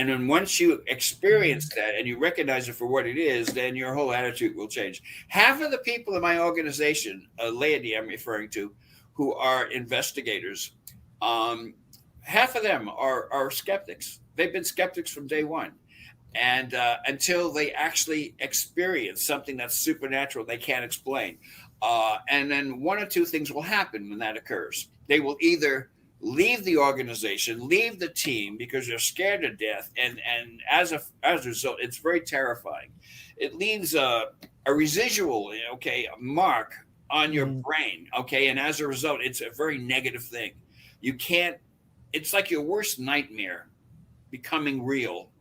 And then once you experience that and you recognize it for what it is, then your whole attitude will change. Half of the people in my organization, a laity I'm referring to, who are investigators, um, half of them are skeptics. They've been skeptics from day one. And until they actually experience something that's supernatural, they can't explain. And then one or two things will happen when that occurs. They will either leave the organization, leave the team because they're scared to death, and as a result, it's very terrifying. It leaves a residual, okay, a mark on your Mm. brain, okay, and as a result, it's a very negative thing. You can't. It's like your worst nightmare becoming real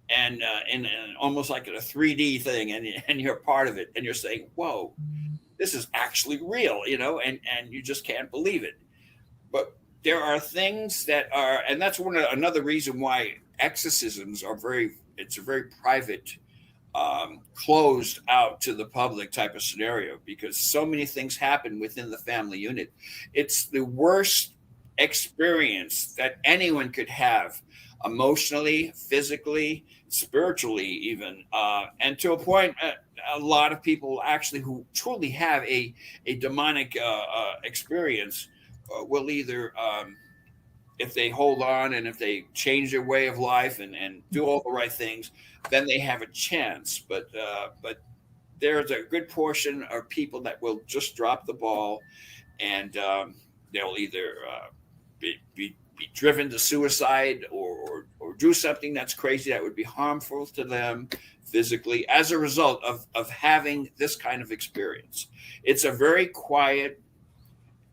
and almost like a 3D thing, and you're part of it, and you're saying, "Whoa, this is actually real," and you just can't believe it. But there are things that are, and that's another reason why exorcisms are very. It's a very private, closed out to the public type of scenario because so many things happen within the family unit. It's the worst experience that anyone could have, emotionally, physically, spiritually, even, and to a point. A lot of people actually who truly have a demonic experience will either if they hold on and if they change their way of life and do all the right things, then they have a chance. But there's a good portion of people that will just drop the ball, and they'll either be driven to suicide or do something that's crazy that would be harmful to them physically as a result of having this kind of experience. It's a very quiet,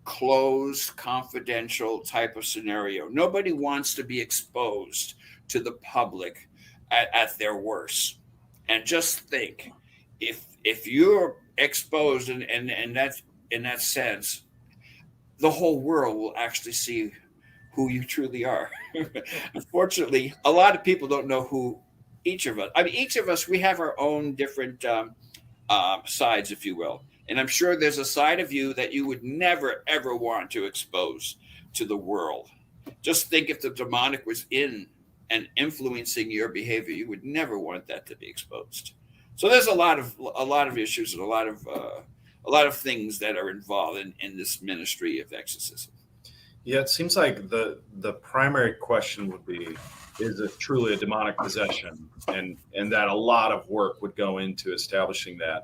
closed, confidential type of scenario. Nobody wants to be exposed to the public at their worst. And just think, if you're exposed and that's in that sense, the whole world will actually see who you truly are. Unfortunately, a lot of people don't know who each of us. I mean, each of us we have our own different sides, if you will. And I'm sure there's a side of you that you would never, ever want to expose to the world. Just think if the demonic was in and influencing your behavior, you would never want that to be exposed. So there's a lot of issues and a lot of things that are involved in this ministry of exorcism. Yeah, it seems like the primary question would be, is it truly a demonic possession? And that a lot of work would go into establishing that.